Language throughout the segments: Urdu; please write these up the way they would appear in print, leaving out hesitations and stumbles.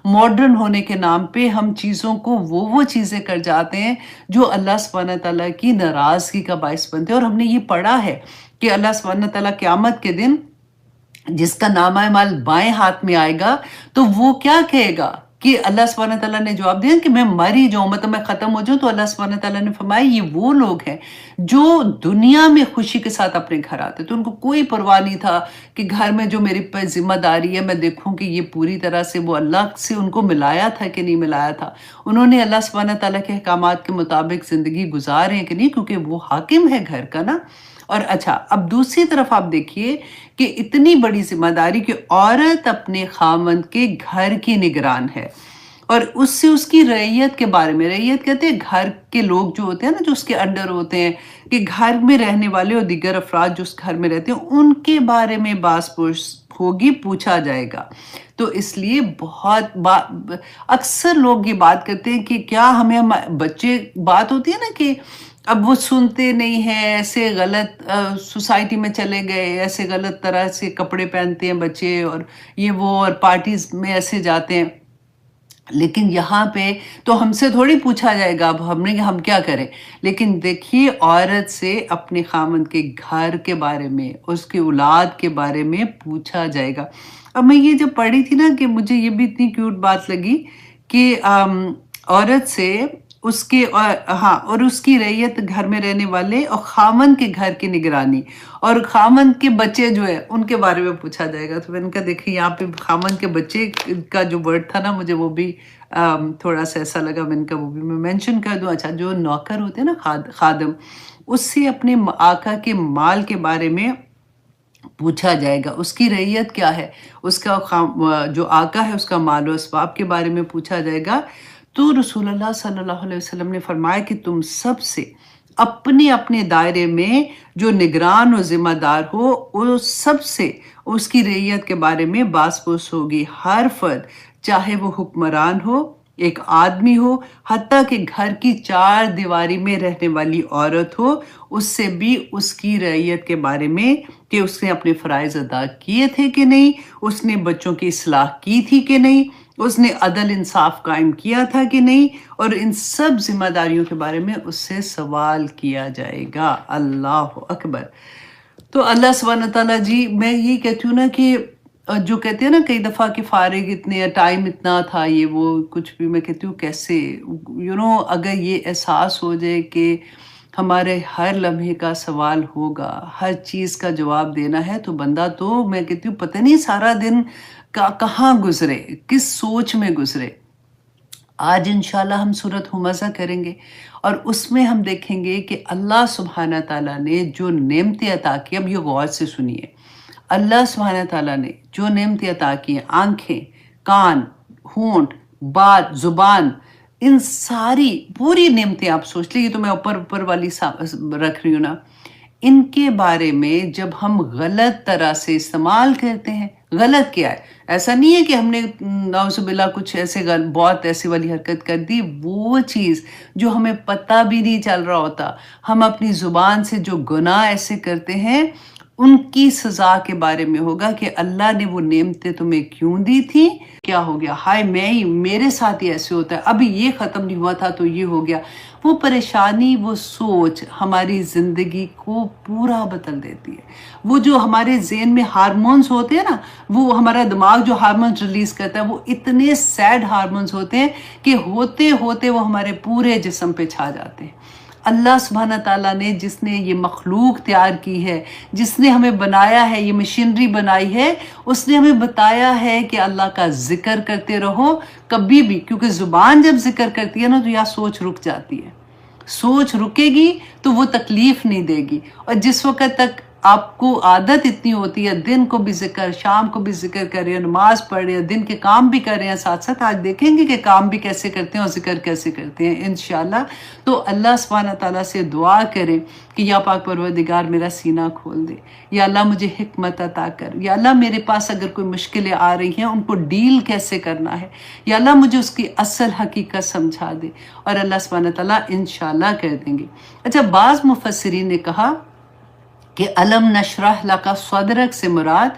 ماڈرن ہونے کے نام پہ ہم چیزوں کو وہ چیزیں کر جاتے ہیں جو اللہ سبحانہ تعالیٰ کی ناراضگی کا باعث بنتے ہیں. اور ہم نے یہ پڑھا ہے کہ اللہ سبحانہ تعالیٰ قیامت کے دن جس کا نامہ اعمال بائیں ہاتھ میں آئے گا تو وہ کیا کہے گا کہ اللہ سبحانہ تعالیٰ نے جواب دیا کہ میں مر ہی جاؤں، مطلب میں ختم ہو جاؤں. تو اللہ سبحانہ تعالیٰ نے فرمایا یہ وہ لوگ ہیں جو دنیا میں خوشی کے ساتھ اپنے گھر آتے، تو ان کو کوئی پرواہ نہیں تھا کہ گھر میں جو میری پہ ذمہ داری ہے میں دیکھوں کہ یہ پوری طرح سے وہ اللہ سے ان کو ملایا تھا کہ نہیں ملایا تھا. انہوں نے اللہ سبحانہ تعالیٰ کے احکامات کے مطابق زندگی گزارے کہ نہیں، کیونکہ وہ حاکم ہے گھر کا نا. اور اچھا، اب دوسری طرف آپ دیکھیے کہ اتنی بڑی ذمہ داری کہ عورت اپنے خاوند کے گھر کی نگران ہے، اور اس سے اس کی رعیت کے بارے میں، رعیت کہتے ہیں گھر کے لوگ جو ہوتے ہیں نا، جو اس کے انڈر ہوتے ہیں، کہ گھر میں رہنے والے اور دیگر افراد جو اس گھر میں رہتے ہیں ان کے بارے میں باس پرس ہوگی، پوچھا جائے گا. تو اس لیے اکثر لوگ یہ بات کرتے ہیں کہ کیا ہمیں بچے، بات ہوتی ہے نا کہ اب وہ سنتے نہیں ہیں، ایسے غلط سوسائٹی میں چلے گئے، ایسے غلط طرح سے کپڑے پہنتے ہیں بچے، اور یہ وہ، اور پارٹیز میں ایسے جاتے ہیں. لیکن یہاں پہ تو ہم سے تھوڑی پوچھا جائے گا اب ہم کیا کریں. لیکن دیکھیے عورت سے اپنے خاوند کے گھر کے بارے میں، اس کی اولاد کے بارے میں پوچھا جائے گا. اب میں یہ جب پڑھی تھی نا کہ مجھے یہ بھی اتنی کیوٹ بات لگی کہ عورت سے اس کے اور اس کی رعیت، گھر میں رہنے والے اور خاوند کے گھر کی نگرانی اور خاوند کے بچے جو ہے ان کے بارے میں پوچھا جائے گا. تو میں نے کہا دیکھیں یہاں پہ خاوند کے بچے کا جو ورڈ تھا نا، مجھے وہ بھی تھوڑا سا ایسا لگا، میں نے کہا وہ بھی میں مینشن کر دوں. اچھا، جو نوکر ہوتے ہیں نا، خادم، اس سے اپنے آقا کے مال کے بارے میں پوچھا جائے گا. اس کی رعیت کیا ہے، اس کا جو آقا ہے اس کا مال و اسباب کے بارے میں پوچھا جائے گا. تو رسول اللہ صلی اللہ علیہ وسلم نے فرمایا کہ تم سب سے اپنے اپنے دائرے میں جو نگران و ذمہ دار ہو، وہ سب سے اس کی رعیت کے بارے میں باس پوس ہوگی. ہر فرد، چاہے وہ حکمران ہو، ایک آدمی ہو، حتیٰ کہ گھر کی چار دیواری میں رہنے والی عورت ہو، اس سے بھی اس کی رعیت کے بارے میں کہ اس نے اپنے فرائض ادا کیے تھے کہ نہیں، اس نے بچوں کی اصلاح کی تھی کہ نہیں، اس نے عدل انصاف قائم کیا تھا کہ نہیں، اور ان سب ذمہ داریوں کے بارے میں اس سے سوال کیا جائے گا. اللہ اکبر. تو اللہ سبحانہ تعالیٰ جی، میں یہ کہتی ہوں نا کہ جو کہتے ہیں نا کئی دفعہ کہ فارغ اتنے ٹائم اتنا تھا، یہ وہ کچھ بھی، میں کہتی ہوں کیسے اگر یہ احساس ہو جائے کہ ہمارے ہر لمحے کا سوال ہوگا، ہر چیز کا جواب دینا ہے، تو بندہ، تو میں کہتی ہوں پتہ نہیں سارا دن کہاں گزرے، کس سوچ میں گزرے. آج انشاءاللہ ہم سورۃ ہمزہ کریں گے، اور اس میں ہم دیکھیں گے کہ اللہ سبحانہ تعالیٰ نے جو نعمتیں عطا کی، اب یہ غور سے سنیے، اللہ سبحانہ تعالیٰ نے جو نعمتیں عطا کی ہیں، آنکھیں، کان، ہونٹ، بات، زبان، ان ساری پوری نعمتیں آپ سوچ لیجیے، تو میں اوپر والی رکھ رہی ہوں نا، ان کے بارے میں جب ہم غلط طرح سے استعمال کرتے ہیں. غلط کیا ہے؟ ایسا نہیں ہے کہ ہم نے نعوذ باللہ کچھ ایسے بہت ایسی والی حرکت کر دی. وہ چیز جو ہمیں پتہ بھی نہیں چل رہا ہوتا، ہم اپنی زبان سے جو گناہ ایسے کرتے ہیں، ان کی سزا کے بارے میں ہوگا کہ اللہ نے وہ نعمتیں تمہیں کیوں دی تھی، کیا ہو گیا، ہائے میرے ساتھ ہی ایسے ہوتا ہے، ابھی یہ ختم نہیں ہوا تھا تو یہ ہو گیا. وہ پریشانی، وہ سوچ ہماری زندگی کو پورا بدل دیتی ہے. وہ جو ہمارے ذہن میں ہارمونز ہوتے ہیں نا، وہ ہمارا دماغ جو ہارمونز ریلیز کرتا ہے، وہ اتنے سیڈ ہارمونز ہوتے ہیں کہ ہوتے ہوتے وہ ہمارے پورے جسم پہ چھا جاتے ہیں. اللہ سبحانہ تعالیٰ نے، جس نے یہ مخلوق تیار کی ہے، جس نے ہمیں بنایا ہے، یہ مشینری بنائی ہے، اس نے ہمیں بتایا ہے کہ اللہ کا ذکر کرتے رہو کبھی بھی، کیونکہ زبان جب ذکر کرتی ہے نا تو یا سوچ رک جاتی ہے. سوچ رکے گی تو وہ تکلیف نہیں دے گی. اور جس وقت تک آپ کو عادت اتنی ہوتی ہے، دن کو بھی ذکر، شام کو بھی ذکر کر رہے ہیں، نماز پڑھ رہے ہیں، دن کے کام بھی کر رہے ہیں ساتھ ساتھ. آج دیکھیں گے کہ کام بھی کیسے کرتے ہیں اور ذکر کیسے کرتے ہیں انشاءاللہ. تو اللہ سبحانہ تعالیٰ سے دعا کریں کہ یا پاک پروردگار میرا سینہ کھول دے، یا اللہ مجھے حکمت عطا کر، یا اللہ میرے پاس اگر کوئی مشکلیں آ رہی ہیں ان کو ڈیل کیسے کرنا ہے، یا اللہ مجھے اس کی اصل حقیقت سمجھا دے. اور اللہ سبحانہ تعالیٰ انشاءاللہ کر دیں گے. اچھا، بعض مفسرین نے کہا کہ علم نشرح لک صدرک سے مراد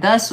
10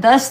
10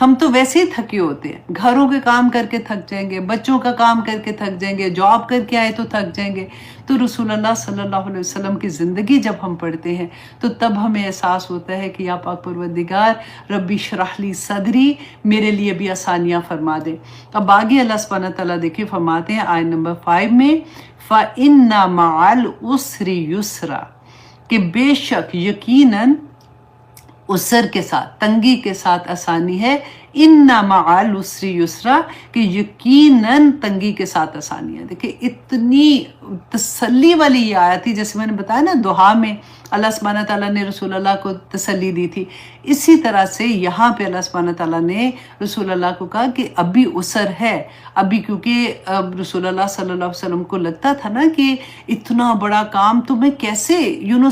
ہم تو ویسے ہی تھکے ہوتے ہیں، گھروں کے کام کر کے تھک جائیں گے، بچوں کا کام کر کے تھک جائیں گے، جاب کر کے آئے تو تھک جائیں گے۔ تو رسول اللہ صلی اللہ علیہ وسلم کی زندگی جب ہم پڑھتے ہیں تو تب ہمیں احساس ہوتا ہے کہ یا پاک پروردگار ربی اشرح لی صدری، میرے لیے بھی آسانیاں فرما دے۔ اب آگے اللہ سبحانہ تعالیٰ دیکھیں فرماتے ہیں آیت نمبر 5 میں فَإِنَّ مَعَ الْعُسْرِ يُسْرًا، کہ بے شک یقیناً عسر کے ساتھ، تنگی کے ساتھ آسانی ہے۔ اِنَّ مَعَ الْعُسْرِ يُسْرًا، کہ یقیناً تنگی کے ساتھ آسانی ہے۔ دیکھیں اتنی تسلی والی یہ آیت تھی، جیسے میں نے بتایا نا دعا میں اللہ سبحانہ تعالیٰ نے رسول اللہ کو تسلی دی تھی، اسی طرح سے یہاں پہ اللہ سبحانہ تعالیٰ نے رسول اللہ کو کہا کہ ابھی عسر ہے، ابھی کیونکہ رسول اللہ صلی اللہ علیہ وسلم کو لگتا تھا نا کہ اتنا بڑا کام تو میں کیسے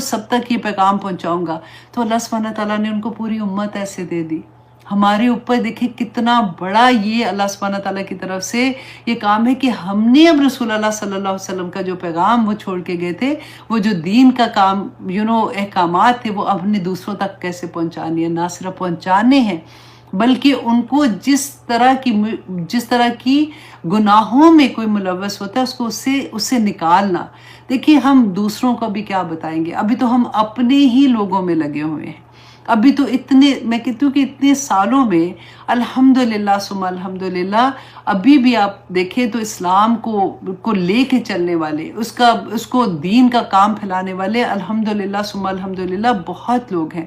سب تک یہ پیغام پہنچاؤں گا، تو اللہ سبحانہ تعالیٰ نے ان کو پوری امت ایسے دے دی۔ ہمارے اوپر دیکھیں کتنا بڑا یہ اللہ سبحانہ تعالیٰ کی طرف سے یہ کام ہے کہ ہم نے اب رسول اللہ صلی اللہ علیہ وسلم کا جو پیغام وہ چھوڑ کے گئے تھے، وہ جو دین کا کام احکامات تھے، وہ اب نے دوسروں تک کیسے پہنچانی ہے، نہ صرف پہنچانے ہیں بلکہ ان کو جس طرح کی گناہوں میں کوئی ملوث ہوتا ہے اس کو اس سے نکالنا۔ دیکھیے ہم دوسروں کو بھی کیا بتائیں گے، ابھی تو ہم اپنے ہی لوگوں میں لگے ہوئے ہیں، ابھی تو میں کہتی ہوں کہ اتنے سالوں میں الحمدللہ ثم الحمدللہ ابھی بھی آپ دیکھیں تو اسلام کو لے کے چلنے والے، اس کو دین کا کام پھیلانے والے الحمدللہ ثم الحمدللہ بہت لوگ ہیں،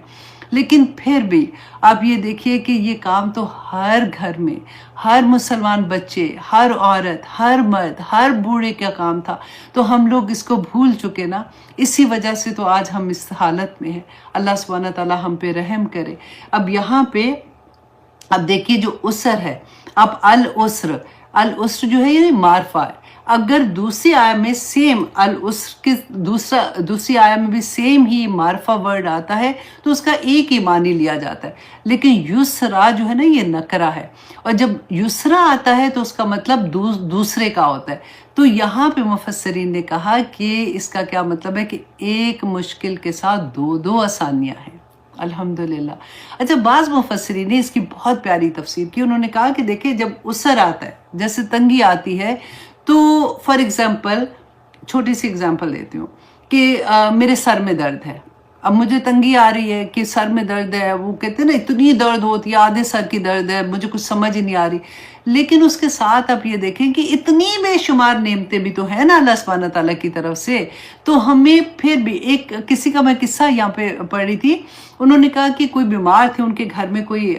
لیکن پھر بھی آپ یہ دیکھیے کہ یہ کام تو ہر گھر میں، ہر مسلمان بچے، ہر عورت، ہر مرد، ہر بوڑھے کا کام تھا، تو ہم لوگ اس کو بھول چکے نا، اسی وجہ سے تو آج ہم اس حالت میں ہیں۔ اللہ سبحانہ تعالیٰ ہم پہ رحم کرے۔ اب یہاں پہ اب دیکھیے جو عسر ہے، اب العسر جو ہے یہ معرفہ ہے، اگر دوسری آیت میں سیم العسر کے دوسری آیت میں بھی سیم ہی معرفہ ورڈ آتا ہے تو اس کا ایک ہی معنی لیا جاتا ہے، لیکن یسرا جو ہے نا یہ نکرہ ہے، اور جب یسرا آتا ہے تو اس کا مطلب دوسرے کا ہوتا ہے۔ تو یہاں پہ مفسرین نے کہا کہ اس کا کیا مطلب ہے کہ ایک مشکل کے ساتھ دو آسانیاں ہیں۔ الحمدللہ۔ اچھا بعض مفسرین نے اس کی بہت پیاری تفسیر کی، انہوں نے کہا کہ دیکھیں جب عسر آتا ہے، جیسے تنگی آتی ہے، تو فار ایگزامپل چھوٹی سی ایگزامپل دیتی ہوں کہ میرے سر میں درد ہے، اب مجھے تنگی آ رہی ہے کہ سر میں درد ہے، وہ کہتے ہیں نا اتنی درد ہوتی ہے، آدھے سر کی درد ہے، مجھے کچھ سمجھ ہی نہیں آ رہی، لیکن اس کے ساتھ آپ یہ دیکھیں کہ اتنی بے شمار نعمتیں بھی تو ہیں نا اللہ سبحانہ تعالیٰ کی طرف سے، تو ہمیں پھر بھی کسی کا میں قصہ یہاں پہ پڑھ رہی تھی، انہوں نے کہا کہ کوئی بیمار تھے، ان کے گھر میں کوئی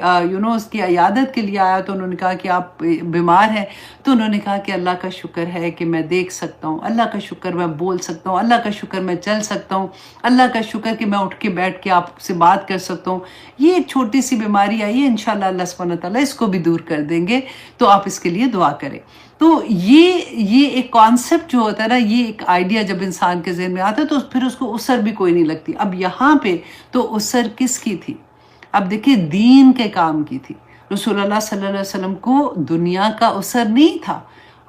اس کی عیادت کے لیے آیا، تو انہوں نے کہا کہ آپ بیمار ہیں، تو انہوں نے کہا کہ اللہ کا شکر ہے کہ میں دیکھ سکتا ہوں، اللہ کا شکر میں بول سکتا ہوں، اللہ کا شکر میں چل سکتا ہوں، اللہ کا شکر کہ میں اٹھ کے بیٹھ کے آپ سے بات کر سکتا ہوں، یہ ایک چھوٹی سی بیماری آئی ہے، انشاءاللہ اللہ سبحانہ تعالیٰ اس کو بھی دور کر دیں گے، تو آپ اس کے لیے دعا کریں۔ تو یہ ایک کانسیپٹ جو ہوتا ہے نا، یہ ایک آئیڈیا جب انسان کے ذہن میں آتا ہے تو پھر اس کو عسر بھی کوئی نہیں لگتی۔ اب یہاں پہ تو عسر کس کی تھی؟ اب دیکھیں دین کے کام کی تھی، رسول اللہ صلی اللہ علیہ وسلم کو دنیا کا عسر نہیں تھا،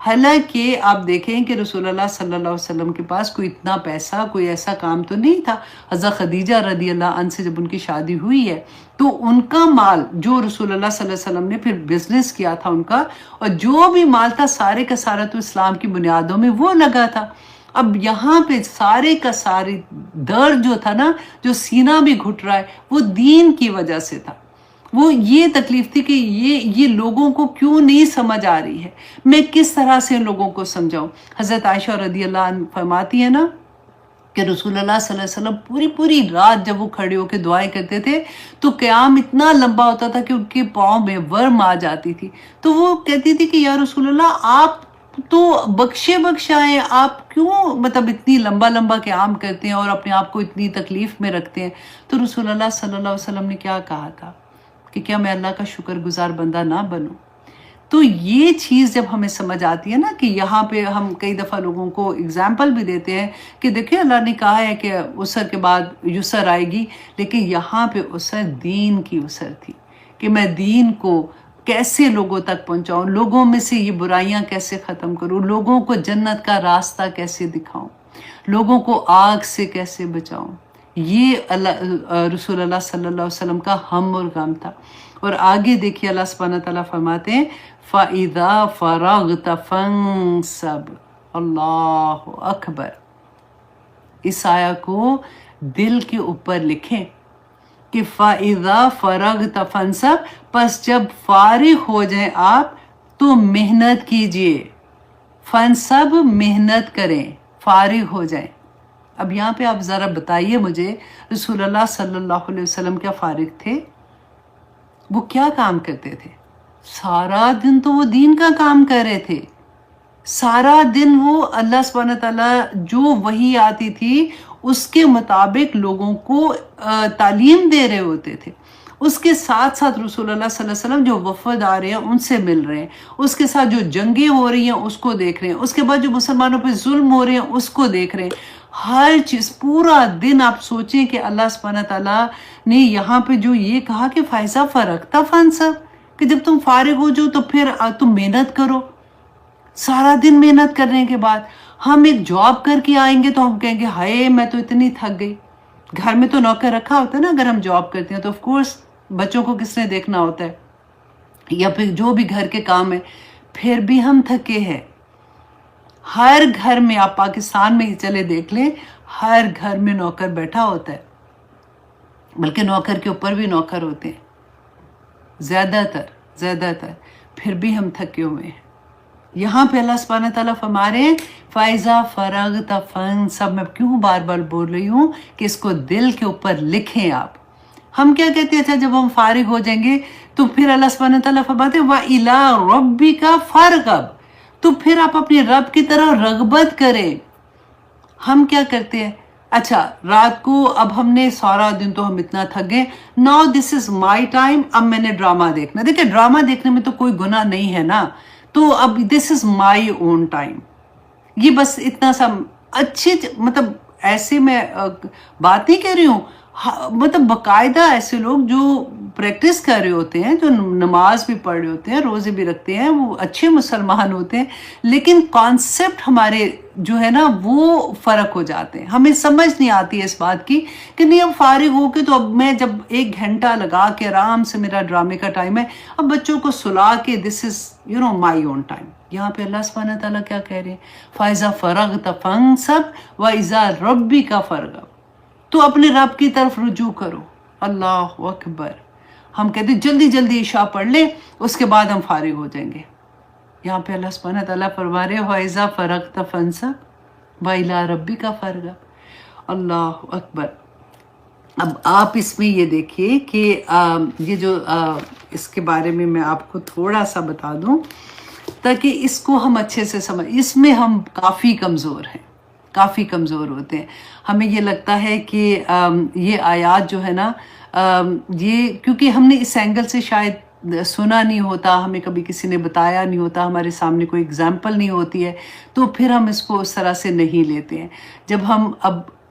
حالانکہ آپ دیکھیں کہ رسول اللہ صلی اللہ علیہ وسلم کے پاس کوئی اتنا پیسہ، کوئی ایسا کام تو نہیں تھا۔ حضرت خدیجہ رضی اللہ عنہ سے جب ان کی شادی ہوئی ہے تو ان کا مال جو رسول اللہ صلی اللہ علیہ وسلم نے پھر بزنس کیا تھا ان کا، اور جو بھی مال تھا سارے کا سارا تو اسلام کی بنیادوں میں وہ لگا تھا۔ اب یہاں پہ سارے کا سارے درد جو تھا نا، جو سینہ بھی گھٹ رہا ہے، وہ دین کی وجہ سے تھا، وہ یہ تکلیف تھی کہ یہ لوگوں کو کیوں نہیں سمجھ آ رہی ہے، میں کس طرح سے ان لوگوں کو سمجھاؤں۔ حضرت عائشہ رضی اللہ عنہ فرماتی ہے نا کہ رسول اللہ صلی اللہ علیہ وسلم پوری رات جب وہ کھڑے ہو کے دعائیں کرتے تھے تو قیام اتنا لمبا ہوتا تھا کہ ان کے پاؤں میں ورم آ جاتی تھی، تو وہ کہتی تھی کہ یا رسول اللہ آپ تو بخشائیں، آپ کیوں مطلب اتنی لمبا قیام کرتے ہیں اور اپنے آپ کو اتنی تکلیف میں رکھتے ہیں؟ تو رسول اللہ صلی اللہ علیہ وسلم نے کیا کہا تھا کہ کیا میں اللہ کا شکر گزار بندہ نہ بنوں؟ تو یہ چیز جب ہمیں سمجھ آتی ہے نا کہ یہاں پہ ہم کئی دفعہ لوگوں کو اگزامپل بھی دیتے ہیں کہ دیکھیں اللہ نے کہا ہے کہ عسر کے بعد یسر آئے گی، لیکن یہاں پہ عسر دین کی عسر تھی کہ میں دین کو کیسے لوگوں تک پہنچاؤں، لوگوں میں سے یہ برائیاں کیسے ختم کروں، لوگوں کو جنت کا راستہ کیسے دکھاؤں، لوگوں کو آگ سے کیسے بچاؤں۔ یہ رسول اللہ صلی اللہ علیہ وسلم کا ہم اور غم تھا۔ اور آگے دیکھیے اللہ سبحانہ تعالیٰ فرماتے ہیں فَإِذَا فَرَغْتَ فَانْصَبْ۔ اللہ اکبر، اس آیا کو دل کے اوپر لکھیں کہ فَإِذَا فَرَغْتَ فَانْصَبْ، پس جب فارغ ہو جائیں آپ تو محنت کیجئے۔ فَانْصَبْ، محنت کریں، فارغ ہو جائیں۔ اب یہاں پہ آپ ذرا بتائیے مجھے، رسول اللہ صلی اللہ علیہ وسلم کیا فارغ تھے؟ وہ کیا کام کرتے تھے؟ سارا دن تو وہ دین کا کام کر رہے تھے، سارا دن وہ اللہ سبحانہ تعالیٰ جو وحی آتی تھی اس کے مطابق لوگوں کو تعلیم دے رہے ہوتے تھے۔ اس کے ساتھ ساتھ رسول اللہ صلی اللہ علیہ وسلم جو وفد آ رہے ہیں ان سے مل رہے ہیں، اس کے ساتھ جو جنگیں ہو رہی ہیں اس کو دیکھ رہے ہیں، اس کے بعد جو مسلمانوں پہ ظلم ہو رہے ہیں اس کو دیکھ رہے ہیں۔ ہر چیز پورا دن آپ سوچیں کہ اللہ سبحانہ تعالیٰ نے یہاں پہ جو یہ کہا کہ فَإِذَا فَرَغْتَ فَانْصَبْ، کہ جب تم فارغ ہو جاؤ تو پھر تم محنت کرو۔ سارا دن محنت کرنے کے بعد ہم ایک جاب کر کے آئیں گے تو ہم کہیں گے ہائے میں تو اتنی تھک گئی۔ گھر میں تو نوکر رکھا ہوتا ہے نا، اگر ہم جاب کرتے ہیں تو آف کورس بچوں کو کس نے دیکھنا ہوتا ہے یا پھر جو بھی گھر کے کام ہے، پھر بھی ہم تھکے ہیں۔ ہر گھر میں، آپ پاکستان میں ہی چلے دیکھ لیں، ہر گھر میں نوکر بیٹھا ہوتا ہے، بلکہ نوکر کے اوپر بھی نوکر ہوتے ہیں زیادہ تر، پھر بھی ہم تھکے ہوئے ہیں۔ یہاں پہ اللہ سبحانہ تعالیٰ فرما رہے ہیں فَإِذَا فَرَغْتَ فَانْصَبْ۔ میں کیوں بار بار بول رہی ہوں کہ اس کو دل کے اوپر لکھیں آپ۔ ہم کیا کہتے ہیں، اچھا جب ہم فارغ ہو جائیں گے تو پھر اللہ سبحانہ تعالیٰ فرماتے ہیں وَإِلَىٰ رَبِّكَ فَارْغَب، تو پھر آپ اپنے رب کی طرح رغبت کریں۔ ہم کیا کرتے ہیں، اچھا رات کو اب ہم نے سارا دن تو ہم اتنا تھک گئے، now this is my time, اب میں نے ڈرامہ دیکھنا۔ دیکھیں ڈرامہ دیکھنے میں تو کوئی گناہ نہیں ہے نا، تو اب دس از مائی اون ٹائم، یہ بس اتنا سا اچھے، مطلب ایسے میں بات نہیں کہہ رہی ہوں، مطلب باقاعدہ ایسے لوگ جو پریکٹس کر رہے ہوتے ہیں، جو نماز بھی پڑھ رہے ہوتے ہیں، روزے بھی رکھتے ہیں، وہ اچھے مسلمان ہوتے ہیں، لیکن کانسیپٹ ہمارے جو ہے نا وہ فرق ہو جاتے ہیں۔ ہمیں سمجھ نہیں آتی ہے اس بات کی کہ نہیں اب فارغ ہو کے تو اب میں جب 1 گھنٹہ لگا کے آرام سے، میرا ڈرامے کا ٹائم ہے، اب بچوں کو سلا کے دس از مائی اون ٹائم۔ یہاں پہ اللہ سبحانہ تعالیٰ کیا کہہ رہے ہیں فَإِذَا فَرَغْتَ فَانْصَبْ وَإِذَا رَبِّكَ فَارْغَب، تو اپنے رب کی طرف رجوع کرو۔ اللہ اکبر، ہم کہتے ہیں جلدی جلدی عشاء پڑھ لیں اس کے بعد ہم فارغ ہو جائیں گے۔ یہاں پہ اللہ سبحانہ تعالیٰ فرما رہے وَإِذَا فَرَغْتَ فَانْصَبْ وَإِلَىٰ رَبِّكَ فَارْغَب۔ اللہ اکبر۔ اب آپ اس میں یہ دیکھیے کہ یہ جو اس کے بارے میں آپ کو تھوڑا سا بتا دوں تاکہ اس کو ہم اچھے سے سمجھ، اس میں ہم کافی کمزور ہیں، کافی کمزور ہوتے ہیں۔ ہمیں یہ لگتا ہے کہ یہ آیات جو ہے نا یہ کیونکہ ہم نے اس اینگل سے شاید سنا نہیں ہوتا، ہمیں کبھی کسی نے بتایا نہیں ہوتا، ہمارے سامنے کوئی اگزامپل نہیں ہوتی ہے، تو پھر ہم اس کو اس طرح سے نہیں لیتے ہیں۔ جب ہم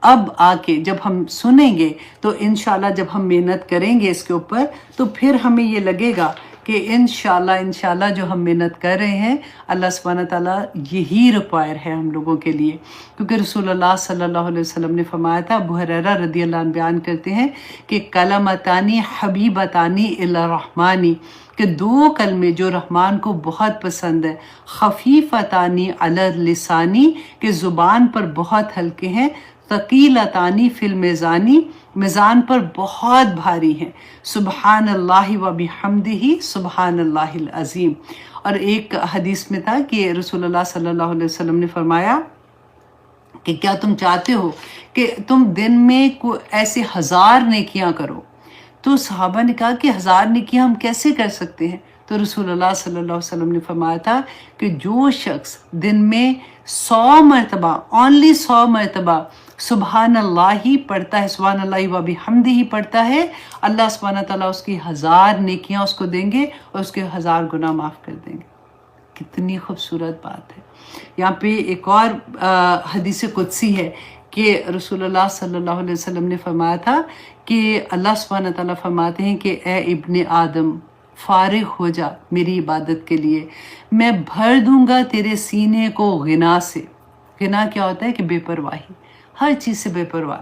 اب آ کے جب ہم سنیں گے تو انشاءاللہ جب ہم محنت کریں گے اس کے اوپر تو پھر ہمیں یہ لگے گا کہ انشاءاللہ جو ہم محنت کر رہے ہیں اللہ سبحانہ تعالیٰ یہی ریکوائر ہے ہم لوگوں کے لیے، کیونکہ رسول اللہ صلی اللہ علیہ وسلم نے فرمایا تھا، ابو ہریرہ رضی اللہ عنہ بیان کرتے ہیں کہ کلمتانی حبیبتانی الی الرحمانی، کہ 2 کلمے جو رحمان کو بہت پسند ہے، خفیفتانی علی اللسانی، کہ زبان پر بہت ہلکے ہیں، ثقیلتانی فی المیزانی، میزان پر بہت بھاری ہیں، سبحان اللہ و بحمدہ سبحان اللہ العظیم۔ اور ایک حدیث میں تھا کہ رسول اللہ صلی اللہ علیہ وسلم نے فرمایا کہ کیا تم چاہتے ہو کہ تم دن میں ایسے 1000 نیکیاں کرو؟ تو صحابہ نے کہا کہ 1000 نیکیاں ہم کیسے کر سکتے ہیں؟ تو رسول اللہ صلی اللہ علیہ وسلم نے فرمایا تھا کہ جو شخص دن میں 100 مرتبہ، اونلی 100 مرتبہ سبحان اللہ ہی پڑھتا ہے، سبحان اللہ و بحمدہ ہی پڑھتا ہے، اللہ سبحانہ تعالیٰ اس کی 1000 نیکیاں اس کو دیں گے اور اس کے 1000 گناہ معاف کر دیں گے۔ کتنی خوبصورت بات ہے۔ یہاں پہ ایک اور حدیث قدسی ہے کہ رسول اللہ صلی اللہ علیہ وسلم نے فرمایا تھا کہ اللہ سبحانہ تعالیٰ فرماتے ہیں کہ اے ابن آدم فارغ ہو جا میری عبادت کے لیے، میں بھر دوں گا تیرے سینے کو غنا سے۔ غنا کیا ہوتا ہے کہ بے پرواہی، ہر چیز سے بے پرواہ،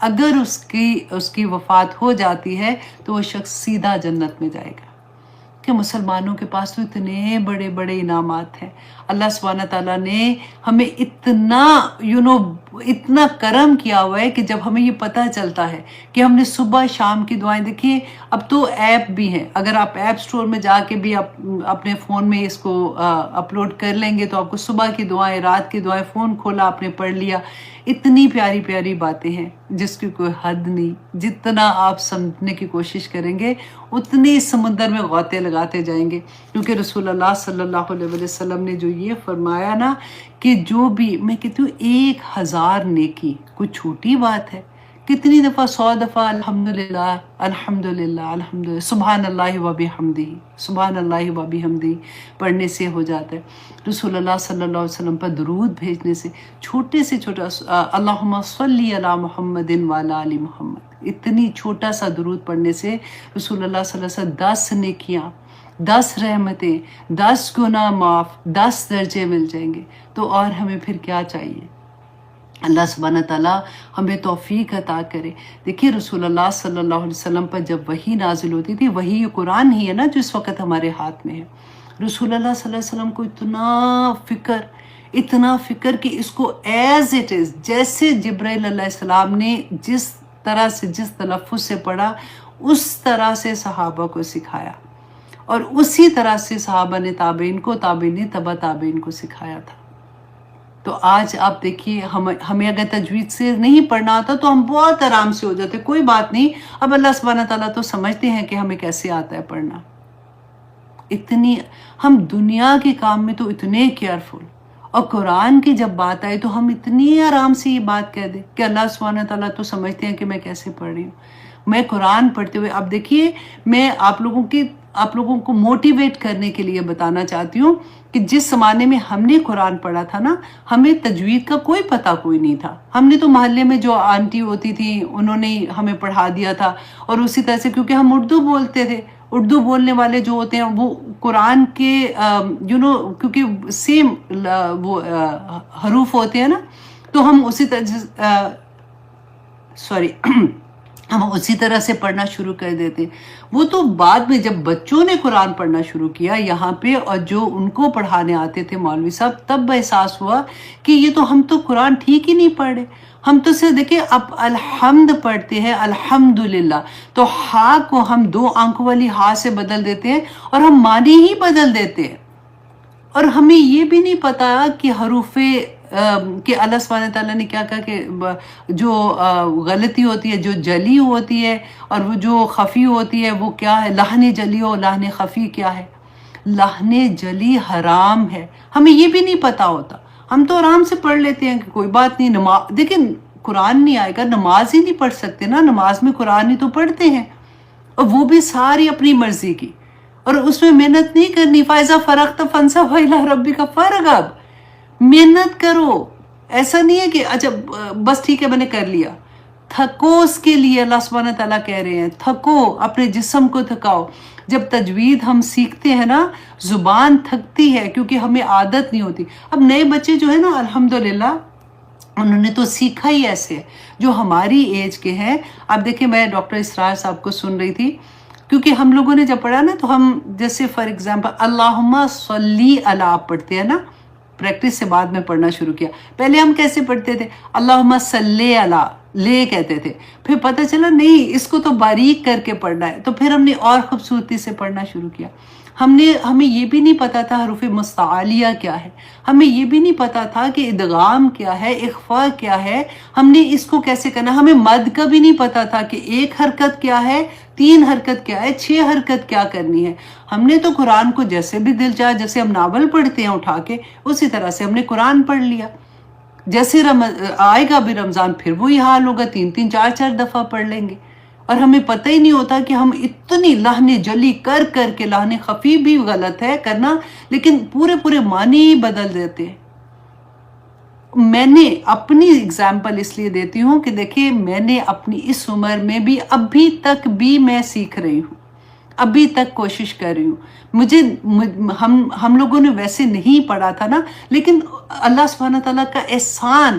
اگر اس کی وفات ہو جاتی ہے تو وہ شخص سیدھا جنت میں جائے گا۔ کہ مسلمانوں کے پاس تو اتنے بڑے بڑے انعامات ہیں۔ اللہ سبحانہ تعالیٰ نے ہمیں اتنا اتنا کرم کیا ہوا ہے کہ جب ہمیں یہ پتہ چلتا ہے کہ ہم نے صبح شام کی دعائیں، دیکھیے اب تو ایپ بھی ہیں، اگر آپ ایپ سٹور میں جا کے بھی اپنے فون میں اس کو اپلوڈ کر لیں گے تو آپ کو صبح کی دعائیں، رات کی دعائیں، فون کھولا آپ نے پڑھ لیا، اتنی پیاری پیاری باتیں ہیں جس کی کوئی حد نہیں۔ جتنا آپ سمجھنے کی کوشش کریں گے اتنی سمندر میں غوطے لگاتے جائیں گے، کیونکہ رسول اللہ صلی اللہ علیہ وسلم نے جو یہ فرمایا نا کہ جو بھی، میں کہتی ہوں 1000 نیکی کوئی چھوٹی بات ہے، کتنی دفعہ 100 دفعہ الحمدللہ الحمدللہ الحمدللہ سبحان اللہ و بحمدہ سبحان اللہ و بحمدہ پڑھنے سے ہو جاتا ہے۔ رسول اللہ صلی اللہ علیہ وسلم پر درود بھیجنے سے، چھوٹے سے چھوٹا اللہم صلی علی محمد وعلی آل محمد، اتنی چھوٹا سا درود پڑھنے سے رسول اللہ صلی اللہ علیہ وسلم 10 نیکیاں، 10 رحمتیں، 10 گناہ معاف، 10 درجے مل جائیں گے۔ تو اور ہمیں پھر کیا چاہیے؟ اللہ سبحانہ تعالیٰ ہمیں توفیق عطا کرے۔ دیکھیے رسول اللہ صلی اللہ علیہ وسلم پر جب وحی نازل ہوتی تھی، وحی قرآن ہی ہے نا جو اس وقت ہمارے ہاتھ میں ہے، رسول اللہ صلی اللہ علیہ وسلم کو اتنا فکر کہ اس کو ایز اٹ از، جیسے جبرائیل علیہ السلام نے جس طرح سے جس تلفظ سے پڑھا اس طرح سے صحابہ کو سکھایا، اور اسی طرح سے صحابہ نے تابعین کو، تابعین نے تبع تابعین کو سکھایا تھا۔ تو آج آپ دیکھیے ہمیں اگر تجوید سے نہیں پڑھنا آتا تو ہم بہت آرام سے ہو جاتے، کوئی بات نہیں، اب اللہ سبحانہ تعالیٰ تو سمجھتے ہیں کہ ہمیں کیسے آتا ہے پڑھنا۔ ہم دنیا کے کام میں تو اتنے کیئرفل، اور قرآن کی جب بات آئے تو ہم اتنی آرام سے یہ بات کہہ دیں کہ اللہ سبحانہ تعالیٰ تو سمجھتے ہیں کہ میں کیسے پڑھ رہی ہوں۔ میں قرآن پڑھتے ہوئے، اب دیکھیے میں آپ لوگوں کو موٹیویٹ کرنے کے لیے بتانا چاہتی ہوں کہ جس زمانے میں ہم نے قرآن پڑھا تھا نا، ہمیں تجوید کا کوئی پتہ کوئی نہیں تھا، ہم نے تو محلے میں جو آنٹی ہوتی تھی انہوں نے ہمیں پڑھا دیا تھا، اور اسی طرح سے کیونکہ ہم اردو بولتے تھے، اردو بولنے والے جو ہوتے ہیں وہ قرآن کے کیونکہ سیم وہ حروف ہوتے ہیں نا، تو ہم ہم اسی طرح سے پڑھنا شروع کر دیتے۔ وہ تو بعد میں جب بچوں نے قرآن پڑھنا شروع کیا یہاں پہ، اور جو ان کو پڑھانے آتے تھے مولوی صاحب، تب احساس ہوا کہ یہ تو ہم تو قرآن ٹھیک ہی نہیں پڑھ رہے، ہم تو صرف دیکھیں اب الحمد پڑھتے ہیں، الحمدللہ، تو ہا کو ہم 2 آنکھوں والی ہا سے بدل دیتے ہیں اور ہم معنی ہی بدل دیتے ہیں، اور ہمیں یہ بھی نہیں پتا کہ حروف کہ اللہ سبحانہ تعالیٰ نے کیا کہا کہ جو غلطی ہوتی ہے، جو جلی ہوتی ہے اور وہ جو خفی ہوتی ہے وہ کیا ہے، لحن جلی اور لحن خفی کیا ہے۔ لحن جلی حرام ہے، ہمیں یہ بھی نہیں پتا ہوتا، ہم تو آرام سے پڑھ لیتے ہیں کہ کوئی بات نہیں، نماز لیکن قرآن نہیں آئے گا، نماز ہی نہیں پڑھ سکتے نا، نماز میں قرآن ہی تو پڑھتے ہیں، اور وہ بھی ساری اپنی مرضی کی، اور اس میں محنت نہیں کرنی۔ فَإِذَا فَرَغْتَ فَانصَبْ وَإِلَىٰ رَبِّكَ فَارْغَب، محنت کرو، ایسا نہیں ہے کہ اچھا بس ٹھیک ہے میں نے کر لیا۔ تھکو، اس کے لیے اللہ سبحانہ تعالیٰ کہہ رہے ہیں تھکو، اپنے جسم کو تھکاؤ۔ جب تجوید ہم سیکھتے ہیں نا، زبان تھکتی ہے کیونکہ ہمیں عادت نہیں ہوتی۔ اب نئے بچے جو ہے نا الحمدللہ انہوں نے تو سیکھا ہی ایسے، جو ہماری ایج کے ہیں۔ اب دیکھیں میں ڈاکٹر اسرار صاحب کو سن رہی تھی، کیونکہ ہم لوگوں نے جب پڑھا نا تو ہم جیسے فار ایگزامپل اللہم صلی علی پڑھتے ہیں نا، پریکٹس سے بعد میں پڑھنا شروع کیا۔ پہلے ہم کیسے پڑھتے تھے؟ اللہم صلی علی، لے کہتے تھے، پھر پتہ چلا نہیں اس کو تو باریک کر کے پڑھنا ہے، تو پھر ہم نے اور خوبصورتی سے پڑھنا شروع کیا۔ ہمیں یہ بھی نہیں پتا تھا حروف مستعلیہ کیا ہے، ہمیں یہ بھی نہیں پتا تھا کہ ادغام کیا ہے، اخفاء کیا ہے، ہم نے اس کو کیسے کرنا، ہمیں مد کا بھی نہیں پتا تھا کہ 1 حرکت کیا ہے، 3 حرکت کیا ہے، 6 حرکت کیا کرنی ہے۔ ہم نے تو قرآن کو جیسے بھی دل چاہا، جیسے ہم ناول پڑھتے ہیں اٹھا کے، اسی طرح سے ہم نے قرآن پڑھ لیا۔ جیسے آئے گا بھی رمضان پھر وہی حال ہوگا، 3 4 دفعہ پڑھ لیں گے، اور ہمیں پتہ ہی نہیں ہوتا کہ ہم اتنی لحن جلی کر کے، لحن خفی بھی غلط ہے کرنا، لیکن پورے معنی ہی بدل دیتے ہیں۔ میں نے اپنی اگزامپل اس لیے دیتی ہوں کہ دیکھیں میں نے اپنی اس عمر میں بھی ابھی تک بھی میں سیکھ رہی ہوں، ابھی تک کوشش کر رہی ہوں۔ ہم لوگوں نے ویسے نہیں پڑھا تھا نا، لیکن اللہ سبحانہ تعالیٰ کا احسان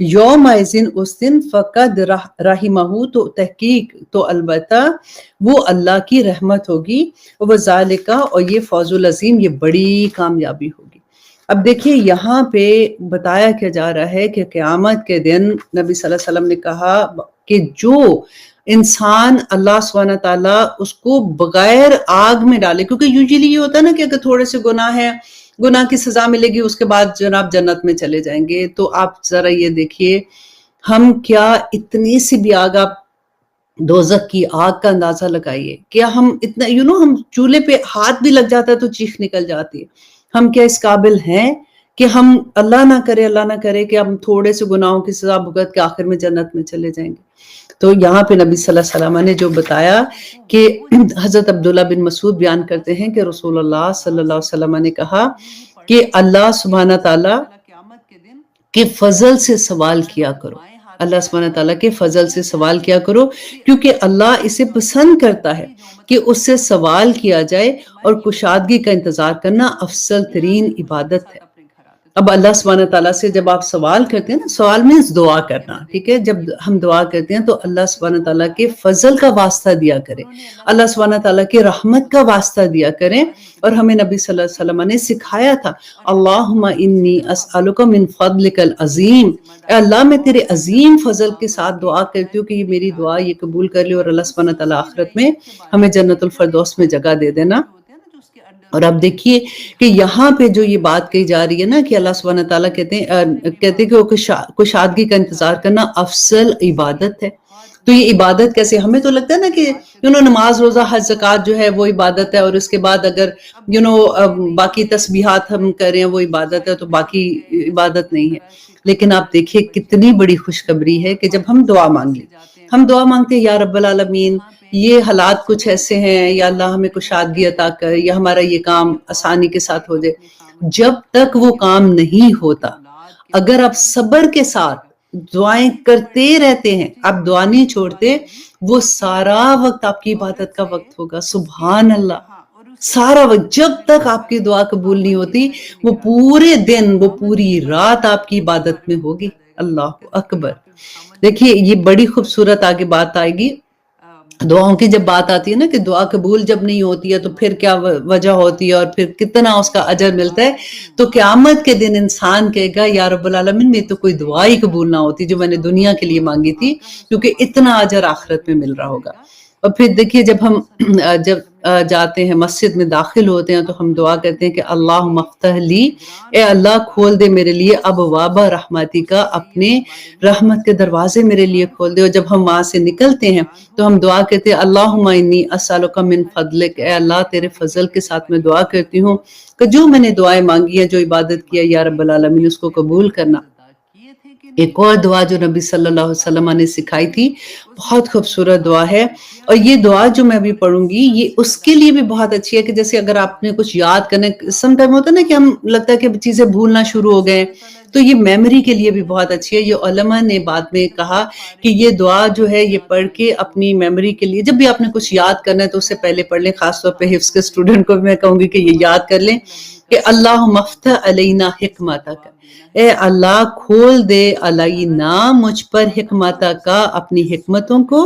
یوم ازن اس دن فقد رحمہ تو تحقیق تو البتہ وہ اللہ کی رحمت ہوگی، وہ ذالکہ اور یہ فوز العظیم، یہ بڑی کامیابی ہوگی۔ اب دیکھیے یہاں پہ بتایا کیا جا رہا ہے کہ قیامت کے دن نبی صلی اللہ علیہ وسلم نے کہا کہ جو انسان اللہ سبحانہ تعالیٰ اس کو بغیر آگ میں ڈالے، کیونکہ یوزلی یہ ہوتا ہے نا کہ اگر تھوڑے سے گناہ ہے، گناہ کی سزا ملے گی، اس کے بعد جناب جنت میں چلے جائیں گے، تو آپ ذرا یہ دیکھیے ہم کیا اتنی سی بھی آگ، آپ دوزخ کی آگ کا اندازہ لگائیے، کیا ہم اتنا ہم چولہے پہ ہاتھ بھی لگ جاتا ہے تو چیخ نکل جاتی ہے، ہم کیا اس قابل ہیں کہ ہم اللہ نہ کرے کہ ہم تھوڑے سے گناہوں کی سزا بھگت کے آخر میں جنت میں چلے جائیں گے۔ تو یہاں پہ نبی صلی اللہ علیہ وسلم نے جو بتایا کہ حضرت عبداللہ بن مسعود بیان کرتے ہیں کہ رسول اللہ صلی اللہ علیہ وسلم نے کہا کہ اللہ سبحانہ تعالیٰ کے فضل سے سوال کیا کرو، اللہ سبحانہ تعالیٰ کے فضل سے سوال کیا کرو، کیونکہ اللہ اسے پسند کرتا ہے کہ اس سے سوال کیا جائے، اور کشادگی کا انتظار کرنا افضل ترین عبادت ہے۔ اب اللہ سبحانہ تعالیٰ سے جب آپ سوال کرتے ہیں نا، سوال مینس دعا کرنا، ٹھیک ہے، جب ہم دعا کرتے ہیں تو اللہ سبحانہ تعالیٰ کے فضل کا واسطہ دیا کریں، اللہ سبحانہ تعالیٰ کے رحمت کا واسطہ دیا کریں، اور ہمیں نبی صلی اللہ علیہ وسلم نے سکھایا تھا، اللہم انی اسألک من فضلک العظیم، اے اللہ میں تیرے عظیم فضل کے ساتھ دعا کرتی ہوں کہ یہ میری دعا یہ قبول کر لے، اور اللہ سبحانہ تعالیٰ آخرت میں ہمیں جنت الفردوس میں جگہ دے دینا۔ اور اب دیکھیے کہ یہاں پہ جو یہ بات کہی جا رہی ہے نا کہ اللہ سبحانہ تعالیٰ کہتے ہیں کہ وہ کشادگی کا انتظار کرنا افضل عبادت ہے۔ تو یہ عبادت کیسے، ہمیں تو لگتا ہے نا کہ نماز روزہ حج زکوٰۃ جو ہے وہ عبادت ہے، اور اس کے بعد اگر باقی تسبیحات ہم کریں وہ عبادت ہے، تو باقی عبادت نہیں ہے۔ لیکن آپ دیکھیے کتنی بڑی خوشخبری ہے کہ جب ہم دعا مانگیں، ہم دعا مانگتے ہیں یا رب العالمین یہ حالات کچھ ایسے ہیں، یا اللہ ہمیں کشادگی عطا کر، یا ہمارا یہ کام آسانی کے ساتھ ہو جائے، جب تک وہ کام نہیں ہوتا اگر آپ صبر کے ساتھ دعائیں کرتے رہتے ہیں، آپ دعا نہیں چھوڑتے، وہ سارا وقت آپ کی عبادت کا وقت ہوگا۔ سبحان اللہ، سارا وقت جب تک آپ کی دعا قبول نہیں ہوتی، وہ پورے دن، وہ پوری رات آپ کی عبادت میں ہوگی۔ اللہ اکبر۔ دیکھیے یہ بڑی خوبصورت آگے بات آئے گی، دعاؤں کی جب بات آتی ہے نا کہ دعا قبول جب نہیں ہوتی ہے تو پھر کیا وجہ ہوتی ہے، اور پھر کتنا اس کا اجر ملتا ہے، تو قیامت کے دن انسان کہے گا یا رب العالمین میں تو کوئی دعا ہی قبول نہ ہوتی جو میں نے دنیا کے لیے مانگی تھی، کیونکہ اتنا اجر آخرت میں مل رہا ہوگا۔ اور پھر دیکھیے جب ہم جاتے ہیں مسجد میں داخل ہوتے ہیں تو ہم دعا کرتے ہیں کہ اللہم افتح لی، اے اللہ کھول دے میرے لیے ابواب رحمتی کا، اپنے رحمت کے دروازے میرے لیے کھول دے۔ اور جب ہم وہاں سے نکلتے ہیں تو ہم دعا کرتے ہیں اللہم انی اسألک من فضلک، اے اللہ تیرے فضل کے ساتھ میں دعا کرتی ہوں کہ جو میں نے دعائیں مانگی ہیں، جو عبادت کیا یا رب العالمین اس کو قبول کرنا۔ ایک اور دعا جو نبی صلی اللہ علیہ وسلم نے سکھائی تھی، بہت خوبصورت دعا ہے، اور یہ دعا جو میں ابھی پڑھوں گی یہ اس کے لیے بھی بہت اچھی ہے کہ جیسے اگر آپ نے کچھ یاد کرنا، سم ٹائم ہوتا ہے نا کہ ہم لگتا ہے کہ چیزیں بھولنا شروع ہو گئے، تو یہ میموری کے لیے بھی بہت اچھی ہے۔ یہ علماء نے بعد میں کہا کہ یہ دعا جو ہے یہ پڑھ کے اپنی میموری کے لیے، جب بھی آپ نے کچھ یاد کرنا ہے تو اس سے پہلے پڑھ لیں، خاص طور پہ حفظ کے اسٹوڈنٹ کو بھی میں کہوں گی کہ یہ یاد کر لیں کہ اللہم افتح علینا حکمتک، اے اللہ کھول دے علینا مجھ پر حکمتک کا، اپنی حکمتوں کو،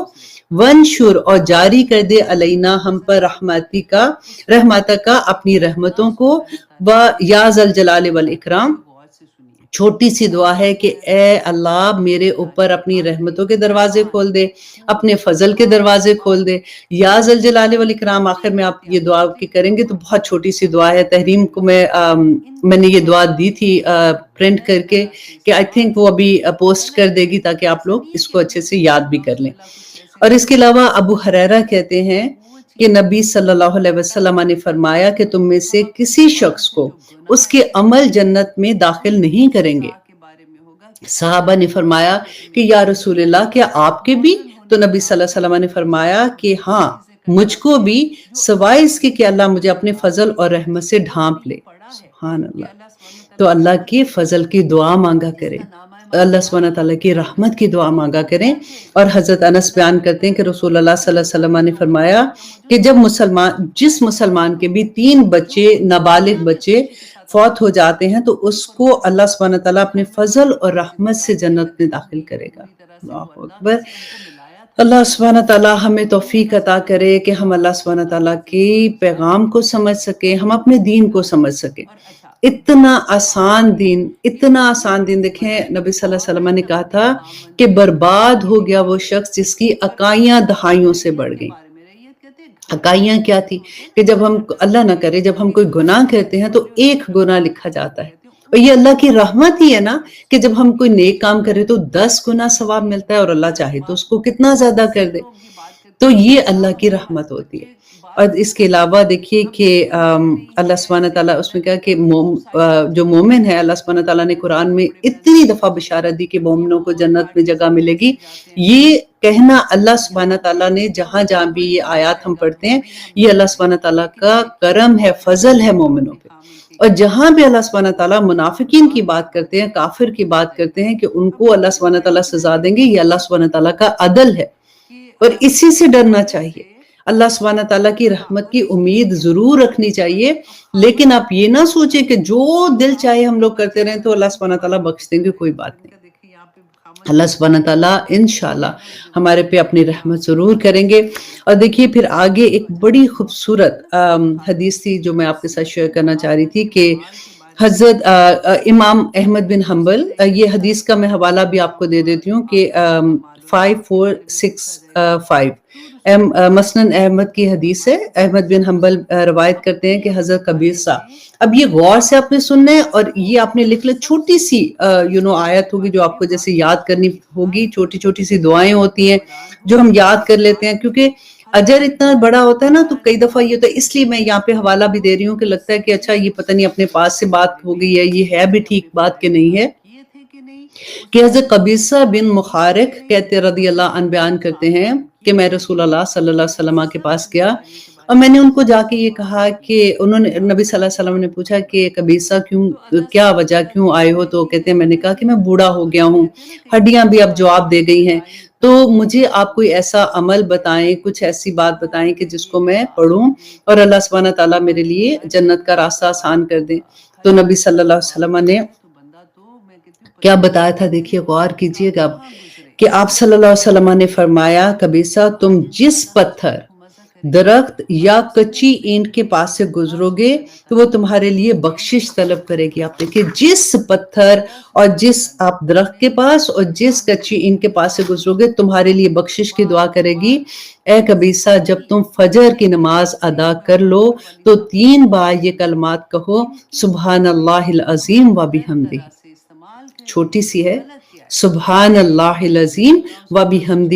ونشر اور جاری کر دے علینا ہم پر رحمتک کا، اپنی رحمتوں کو، یا ذا الجلال والاکرام۔ چھوٹی سی دعا ہے کہ اے اللہ میرے اوپر اپنی رحمتوں کے دروازے کھول دے، اپنے فضل کے دروازے کھول دے، یا ذا الجلال والاکرام۔ آخر میں آپ یہ دعا کی کریں گے تو بہت چھوٹی سی دعا ہے، تحریم کو میں نے یہ دعا دی تھی پرنٹ کر کے، کہ آئی تھنک وہ ابھی پوسٹ کر دے گی تاکہ آپ لوگ اس کو اچھے سے یاد بھی کر لیں۔ اور اس کے علاوہ ابو ہریرہ کہتے ہیں کہ نبی صلی اللہ علیہ وسلم نے فرمایا کہ تم میں سے کسی شخص کو اس کے عمل جنت میں داخل نہیں کریں گے۔ صحابہ نے فرمایا کہ یا رسول اللہ کیا آپ کے بھی؟ تو نبی صلی اللہ علیہ وسلم نے فرمایا کہ ہاں مجھ کو بھی، سوائے اس کے کہ اللہ مجھے اپنے فضل اور رحمت سے ڈھانپ لے۔ سبحان اللہ۔ تو اللہ کے فضل کی دعا مانگا کریں، اللہ سبحانہ تعالیٰ کی رحمت کی دعا مانگا کریں۔ اور حضرت انس بیان کرتے ہیں کہ رسول اللہ صلی اللہ علیہ وسلم نے فرمایا کہ جب جس مسلمان کے بھی 3 بچے، نابالغ بچے فوت ہو جاتے ہیں تو اس کو اللہ سبحانہ تعالیٰ اپنے فضل اور رحمت سے جنت میں داخل کرے گا۔ اللہ اکبر۔ اللہ سبحانہ تعالیٰ ہمیں توفیق عطا کرے کہ ہم اللہ سبحانہ تعالیٰ کے پیغام کو سمجھ سکیں، ہم اپنے دین کو سمجھ سکیں۔ اتنا آسان دین دیکھیں، نبی صلی اللہ علیہ وسلم نے کہا تھا کہ برباد ہو گیا وہ شخص جس کی اکائیاں دہائیوں سے بڑھ گئیں۔ اکائیاں کیا تھی کہ جب ہم اللہ نہ کرے جب ہم کوئی گناہ کرتے ہیں تو ایک گناہ لکھا جاتا ہے، اور یہ اللہ کی رحمت ہی ہے نا کہ جب ہم کوئی نیک کام کرے تو 10 گنا ثواب ملتا ہے، اور اللہ چاہے تو اس کو کتنا زیادہ کر دے۔ تو یہ اللہ کی رحمت ہوتی ہے۔ اور اس کے علاوہ دیکھیے کہ اللہ سبحانہ تعالیٰ اس میں کہا کہ جو مومن ہے، اللہ سبحانہ تعالیٰ نے قرآن میں اتنی دفعہ بشارت دی کہ مومنوں کو جنت میں جگہ ملے گی۔ یہ کہنا اللہ سبحانہ تعالیٰ نے جہاں جہاں بھی یہ آیات ہم پڑھتے ہیں، یہ اللہ سبحانہ تعالیٰ کا کرم ہے، فضل ہے مومنوں پہ۔ اور جہاں بھی اللہ سبحانہ تعالیٰ منافقین کی بات کرتے ہیں، کافر کی بات کرتے ہیں کہ ان کو اللہ سبحانہ تعالیٰ سزا دیں گے، یہ اللہ سبحانہ تعالیٰ کا عدل ہے، اور اسی سے ڈرنا چاہیے۔ اللہ سبحانہ تعالیٰ کی رحمت کی امید ضرور رکھنی چاہیے، لیکن آپ یہ نہ سوچیں کہ جو دل چاہے ہم لوگ کرتے رہیں تو اللہ سبحانہ تعالیٰ بخش دیں گے، کوئی بات نہیں۔ اللہ سبحانہ تعالیٰ انشاءاللہ ہمارے پہ اپنی رحمت ضرور کریں گے۔ اور دیکھیے پھر آگے ایک بڑی خوبصورت حدیث تھی جو میں آپ کے ساتھ شیئر کرنا چاہ رہی تھی کہ حضرت امام احمد بن حنبل، یہ حدیث کا میں حوالہ بھی آپ کو دے دیتی ہوں کہ 5465 مسند احمد کی حدیث ہے۔ احمد بن حنبل روایت کرتے ہیں کہ حضرت قبیصہ، اب یہ غور سے آپ نے سننا ہے، اور یہ آپ نے لکھ لیں، چھوٹی سی آیت ہوگی جو آپ کو جیسے یاد کرنی ہوگی، چھوٹی چھوٹی سی دعائیں ہوتی ہیں جو ہم یاد کر لیتے ہیں، کیونکہ اجر اتنا بڑا ہوتا ہے نا، تو کئی دفعہ یہ ہوتا ہے، اس لیے میں یہاں پہ حوالہ بھی دے رہی ہوں کہ لگتا ہے کہ اچھا یہ پتہ نہیں اپنے پاس سے بات ہو گئی ہے، یہ ہے بھی ٹھیک بات کہ نہیں ہے، کہ حضرت قبیصہ بن مخارق کہتے رضی اللہ عنہ بیان کرتے ہیں کہ میں رسول اللہ صلی اللہ علیہ وسلم کے پاس گیا، اور میں نے ان کو جا کے یہ کہا کہ انہوں نے، نبی صلی اللہ علیہ وسلم نے پوچھا کہ قبیصہ کیا وجہ، کیوں آئے ہو؟ تو کہتے ہیں میں نے کہا کہ میں بوڑھا ہو گیا ہوں، ہڈیاں بھی اب جواب دے گئی ہیں، تو مجھے آپ کوئی ایسا عمل بتائیں، کچھ ایسی بات بتائیں کہ جس کو میں پڑھوں اور اللہ سبحانہ تعالیٰ میرے لیے جنت کا راستہ آسان کر دیں۔ تو نبی صلی اللہ علیہ وسلم نے کیا بتایا تھا، دیکھیے غور کیجئے گا کہ آپ صلی اللہ علیہ وسلم نے فرمایا، قبیصہ تم جس پتھر، درخت یا کچی اینٹ کے پاس سے گزرو گے تو وہ تمہارے لیے بخشش طلب کرے گی۔ آپ دیکھیں جس پتھر اور جس آپ درخت کے پاس اور جس کچی اینٹ کے پاس سے گزرو گے تمہارے لیے بخشش کی دعا کرے گی۔ اے قبیصہ جب تم فجر کی نماز ادا کر لو تو 3 بار یہ کلمات کہو، سبحان اللہ العظیم و بحمدہ، چھوٹی سی ہے، سبحان اللہ العظیم و بحمدہ،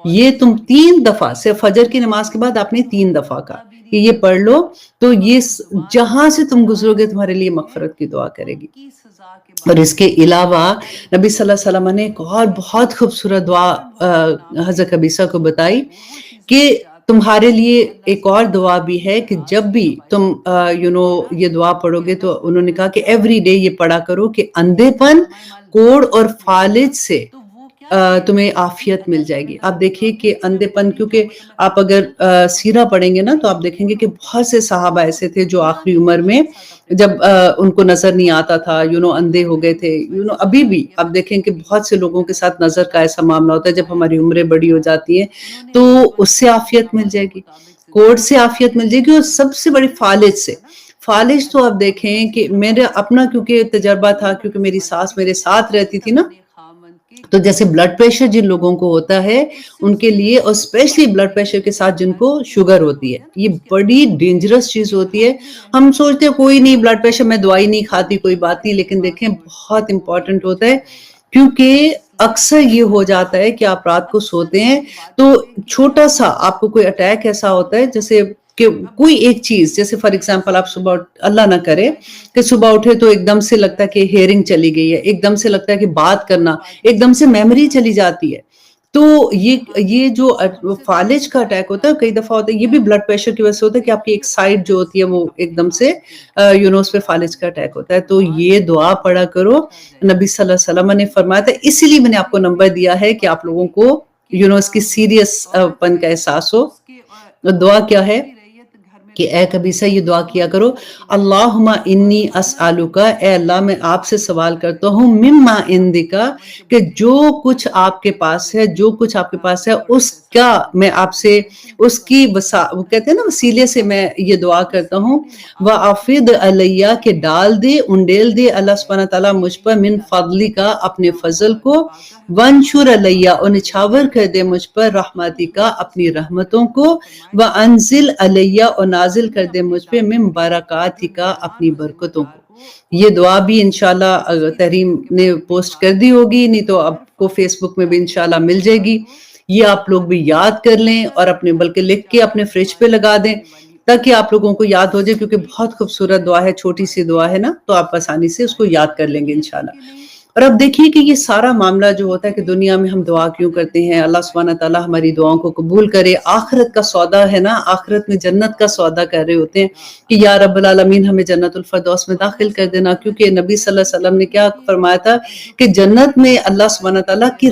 یہ تم 3 دفعہ، صرف فجر کی نماز کے بعد آپ نے 3 دفعہ کہا کہ یہ پڑھ لو تو یہ جہاں سے تم گزرو گے تمہارے لیے مغفرت کی دعا کرے گی۔ اور اس کے علاوہ نبی صلی اللہ علیہ وسلم نے ایک اور بہت خوبصورت دعا حضرت قبیصہ کو بتائی کہ تمہارے لیے ایک اور دعا بھی ہے کہ جب بھی تم یہ دعا پڑھو گے، تو انہوں نے کہا کہ ایوری ڈے یہ پڑھا کرو کہ اندھے پن، کوڑ اور فالج سے تمہیں عافیت مل جائے گی۔ آپ دیکھیں کہ اندھے پن، کیونکہ آپ اگر سیرہ پڑھیں گے نا تو آپ دیکھیں گے کہ بہت سے صحابہ ایسے تھے جو آخری عمر میں جب ان کو نظر نہیں آتا تھا، اندھے ہو گئے تھے۔ ابھی بھی آپ دیکھیں کہ بہت سے لوگوں کے ساتھ نظر کا ایسا معاملہ ہوتا ہے، جب ہماری عمریں بڑی ہو جاتی ہیں تو اس سے عافیت مل جائے گی، کوڑ سے عافیت مل جائے گی، اور سب سے بڑی فالج سے۔ فالج تو آپ دیکھیں کہ میرا اپنا کیونکہ تجربہ تھا، کیونکہ میری ساس میرے ساتھ رہتی تھی نا، تو جیسے بلڈ پریشر جن لوگوں کو ہوتا ہے ان کے لیے، اور اسپیشلی بلڈ پریشر کے ساتھ جن کو شوگر ہوتی ہے، یہ بڑی ڈینجرس چیز ہوتی ہے۔ ہم سوچتے ہیں کوئی نہیں بلڈ پریشر، میں دوائی نہیں کھاتی، کوئی بات نہیں، لیکن دیکھیں بہت امپورٹنٹ ہوتا ہے، کیونکہ اکثر یہ ہو جاتا ہے کہ آپ رات کو سوتے ہیں تو چھوٹا سا آپ کو کوئی اٹیک ایسا ہوتا ہے، جیسے کہ کوئی ایک چیز، جیسے فار ایگزامپل آپ صبح، اللہ نہ کرے کہ صبح اٹھے تو ایک دم سے لگتا ہے کہ ہیئرنگ چلی گئی ہے، ایک دم سے لگتا ہے کہ بات کرنا، ایک دم سے میموری چلی جاتی ہے، تو یہ جو فالج کا اٹیک ہوتا ہے کئی دفعہ ہوتا ہے، یہ بھی بلڈ پریشر کی وجہ سے ہوتا ہے کہ آپ کی ایک سائڈ جو ہوتی ہے وہ ایک دم سے اس پہ فالج کا اٹیک ہوتا ہے۔ تو یہ دعا پڑھا کرو، نبی صلی اللہ علیہ وسلم نے فرمایا تھا، اسی لیے میں نے آپ کو نمبر دیا ہے کہ آپ لوگوں کو اس کی سیریس پن کا احساس ہو۔ دعا کیا ہے کہ اے کبیسہ یہ دعا کیا کرو، اللہم انی اسألک، اے اللہ میں آپ سے سوال کرتا ہوں، مما عندک، کہ جو کچھ آپ کے پاس ہے، جو کچھ آپ کے پاس ہے اس کا میں آپ سے، اس کی وہ کہتے ہیں نا وسیلے سے میں یہ دعا کرتا ہوں، وَأَفِضْ عَلَيَّ، کہ ڈال دے، انڈیل دے اللہ سبحانہ تعالیٰ مجھ پر، من فضلی کا اپنے فضل کو، وَانشُرْ عَلَيَّ، اور نچھاور کر دے مجھ پر، رحمتی کا اپنی رحمتوں کو، وَأَنزِلْ عَلَيَّ، اور نازل کر دے مجھ پہ، من برکاتک، اپنی برکتوں کو۔ یہ دعا بھی انشاءاللہ تحریم نے پوسٹ کر دی ہوگی، نہیں تو آپ کو فیس بک میں بھی انشاءاللہ مل جائے گی۔ یہ آپ لوگ بھی یاد کر لیں اور اپنے بلکہ لکھ کے اپنے فریج پہ لگا دیں تاکہ آپ لوگوں کو یاد ہو جائے، کیونکہ بہت خوبصورت دعا ہے، چھوٹی سی دعا ہے نا، تو آپ آسانی سے اس کو یاد کر لیں گے انشاءاللہ۔ اور اب دیکھیے کہ یہ سارا معاملہ جو ہوتا ہے کہ دنیا میں ہم دعا کیوں کرتے ہیں، اللہ سبحانہ تعالیٰ ہماری دعاؤں کو قبول کرے، آخرت کا سودا ہے نا، آخرت میں جنت کا سودا کر رہے ہوتے ہیں کہ یا رب العالمین ہمیں جنت الفردوس میں داخل کر دینا، کیونکہ نبی صلی اللہ علیہ وسلم نے کیا فرمایا تھا کہ جنت میں اللہ سبحانہ تعالیٰ کی